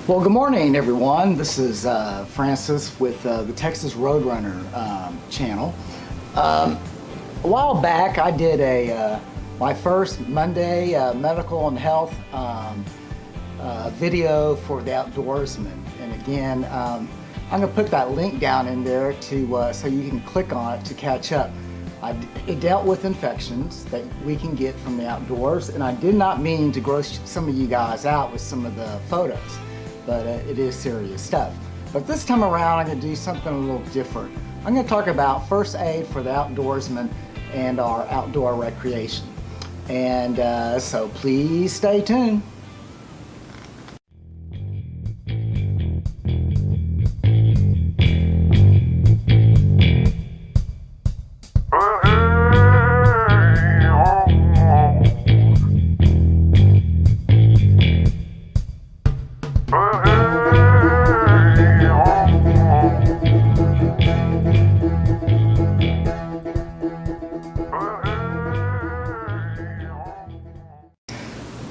Well, good morning, everyone. This is Francis with the Texas Roadrunner channel. A while back, I did my first Monday medical and health video for the Outdoorsman. And again, I'm going to put that link down in there to so you can click on it to catch up. It dealt with infections that we can get from the outdoors, and I did not mean to gross some of you guys out with some of the photos, but it is serious stuff. But this time around, I'm going to do something a little different. I'm going to talk about first aid for the outdoorsman and our outdoor recreation. And so please stay tuned.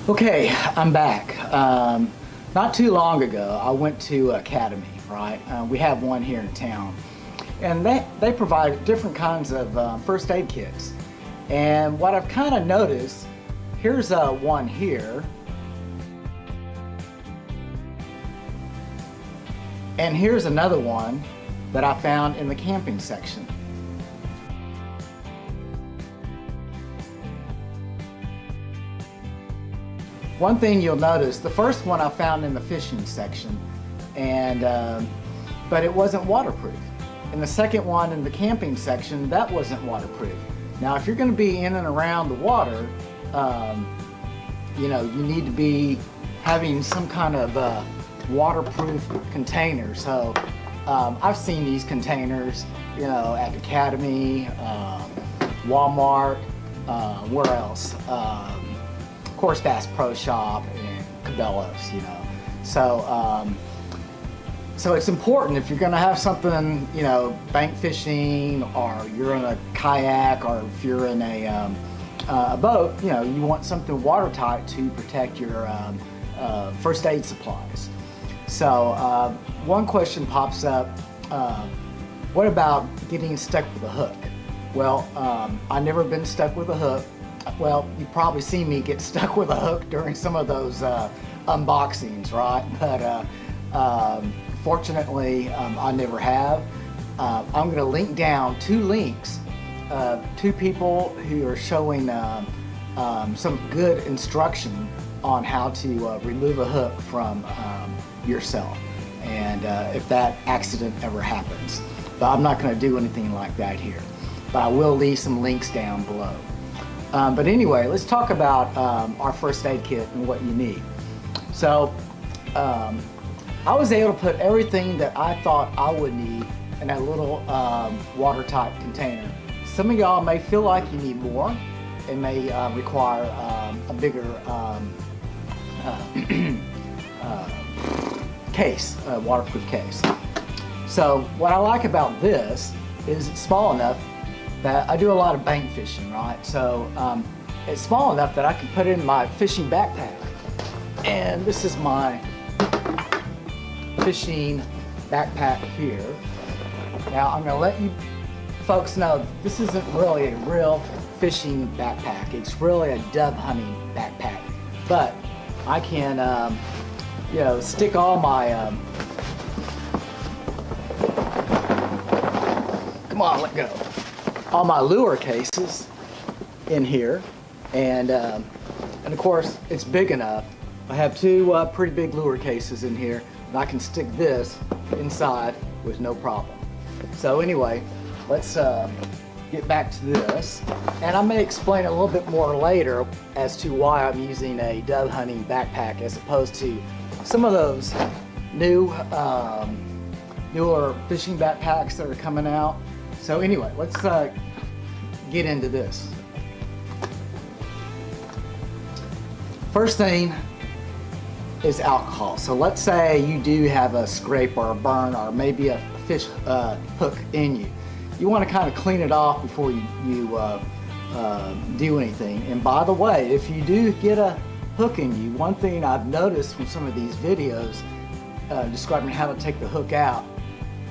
Okay, I'm back. Not too long ago, I went to Academy, right? We have one here in town. And they provide different kinds of first aid kits. And what I've kind of noticed, here's one here. And here's another one that I found in the camping section. One thing you'll notice, the first one I found in the fishing section, and but it wasn't waterproof. And the second one in the camping section, that wasn't waterproof. Now, if you're going to be in and around the water, you know, you need to be having some kind of waterproof container. So I've seen these containers, you know, at Academy, Walmart, where else? Of course, Bass Pro Shop and Cabela's, you know. So, so it's important if you're going to have something, you know, bank fishing, or you're in a kayak, or if you're in a boat, you know, you want something watertight to protect your first aid supplies. So, one question pops up: what about getting stuck with a hook? Well, I've never been stuck with a hook. Well, you've probably seen me get stuck with a hook during some of those unboxings, right? But fortunately, I never have. I'm going to link down two links, two people who are showing some good instruction on how to remove a hook from yourself, and if that accident ever happens. But I'm not going to do anything like that here. But I will leave some links down below. But anyway, let's talk about our first aid kit and what you need. So I was able to put everything that I thought I would need in a little watertight container. Some of y'all may feel like you need more. It may require a bigger case, waterproof case. So what I like about this is it's small enough that I do a lot of bank fishing, right? So it's small enough that I can put it in my fishing backpack. And this is my fishing backpack here. Now I'm gonna let you folks know this isn't really a real fishing backpack. It's really a dove hunting backpack. But I can, you know, stick all my, come on, let go. All my lure cases in here, and of course it's big enough. I have two pretty big lure cases in here, and I can stick this inside with no problem. So anyway, let's get back to this, and I may explain a little bit more later as to why I'm using a dove hunting backpack as opposed to some of those new newer fishing backpacks that are coming out. So anyway, let's get into this. First thing is alcohol. So let's say you do have a scrape or a burn or maybe a fish hook in you. You want to kind of clean it off before you do anything. And by the way, if you do get a hook in you, one thing I've noticed from some of these videos describing how to take the hook out,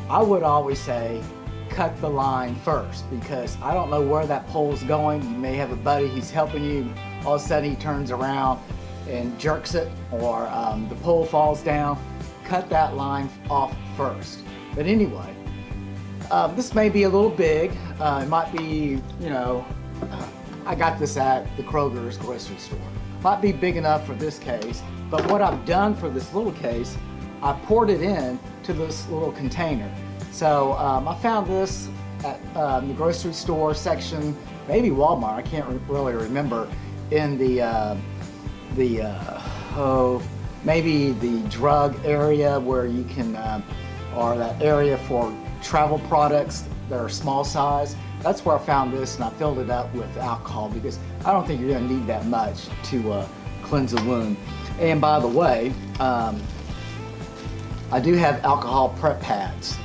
I would always say cut the line first, because I don't know where that pole's going. You may have a buddy who's helping you, all of a sudden he turns around and jerks it, or the pole falls down. Cut that line off first. But anyway, this may be a little big. It might be, you know, I got this at the Kroger's grocery store. Might be big enough for this case, but what I've done for this little case, I poured it in to this little container. So I found this at the grocery store section, maybe Walmart, I can't really remember, in maybe the drug area where you can, or that area for travel products that are small size. That's where I found this, and I filled it up with alcohol because I don't think you're going to need that much to cleanse a wound. And by the way, I do have alcohol prep pads,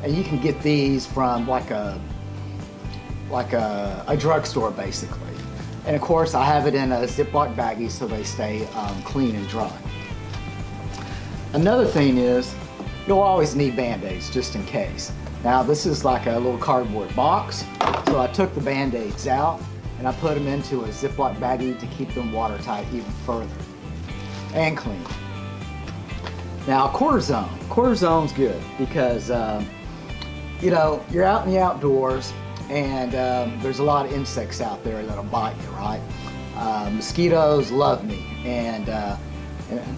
and you can get these from like a drugstore basically. And of course, I have it in a Ziploc baggie so they stay clean and dry. Another thing is, you'll always need Band-Aids just in case. Now this is like a little cardboard box, so I took the Band-Aids out and I put them into a Ziploc baggie to keep them watertight even further and clean. Now cortisone. Cortisone's good because you know, you're out in the outdoors and there's a lot of insects out there that'll bite you, right? Mosquitoes love me, and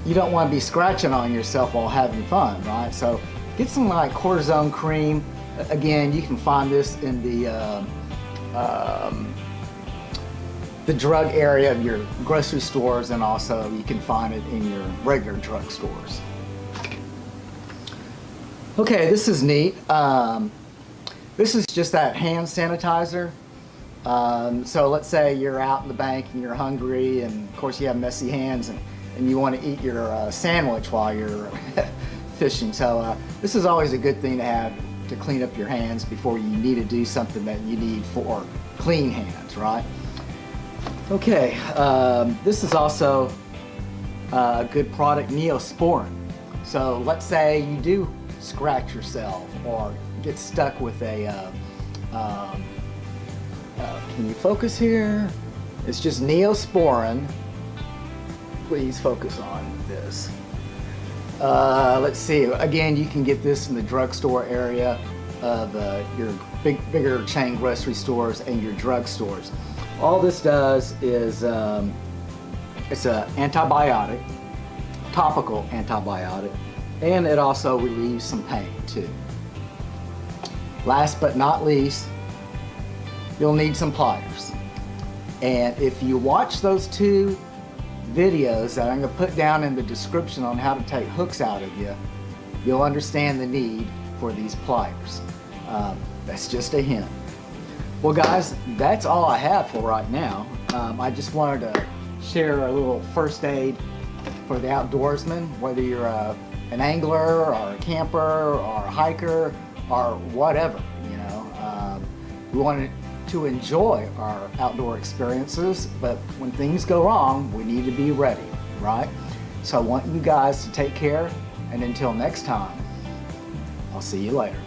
you don't want to be scratching on yourself while having fun, right? So get some like cortisone cream. Again, you can find this in the drug area of your grocery stores, and also you can find it in your regular drug stores. Okay, this is neat. This is just that hand sanitizer. So let's say you're out in the bank and you're hungry, and of course you have messy hands, and you want to eat your sandwich while you're fishing. So this is always a good thing to have to clean up your hands before you need to do something that you need for clean hands, right? Okay, this is also a good product, Neosporin. So let's say you do scratch yourself or get stuck with a, can you focus here? It's just Neosporin. Please focus on this. Let's see, again, you can get this in the drugstore area of your bigger chain grocery stores and your drug stores. All this does is, it's an antibiotic, topical antibiotic, and it also relieves some pain too. Last but not least, you'll need some pliers. And if you watch those two videos that I'm going to put down in the description on how to take hooks out of you, you'll understand the need for these pliers. That's just a hint. Well guys, that's all I have for right now. I just wanted to share a little first aid for the outdoorsman, whether you're an angler or a camper or a hiker or whatever, you know. We wanted to enjoy our outdoor experiences, but when things go wrong, we need to be ready, right? So I want you guys to take care, and until next time, I'll see you later.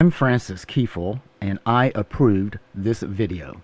I'm Francis Kiefel, and I approved this video.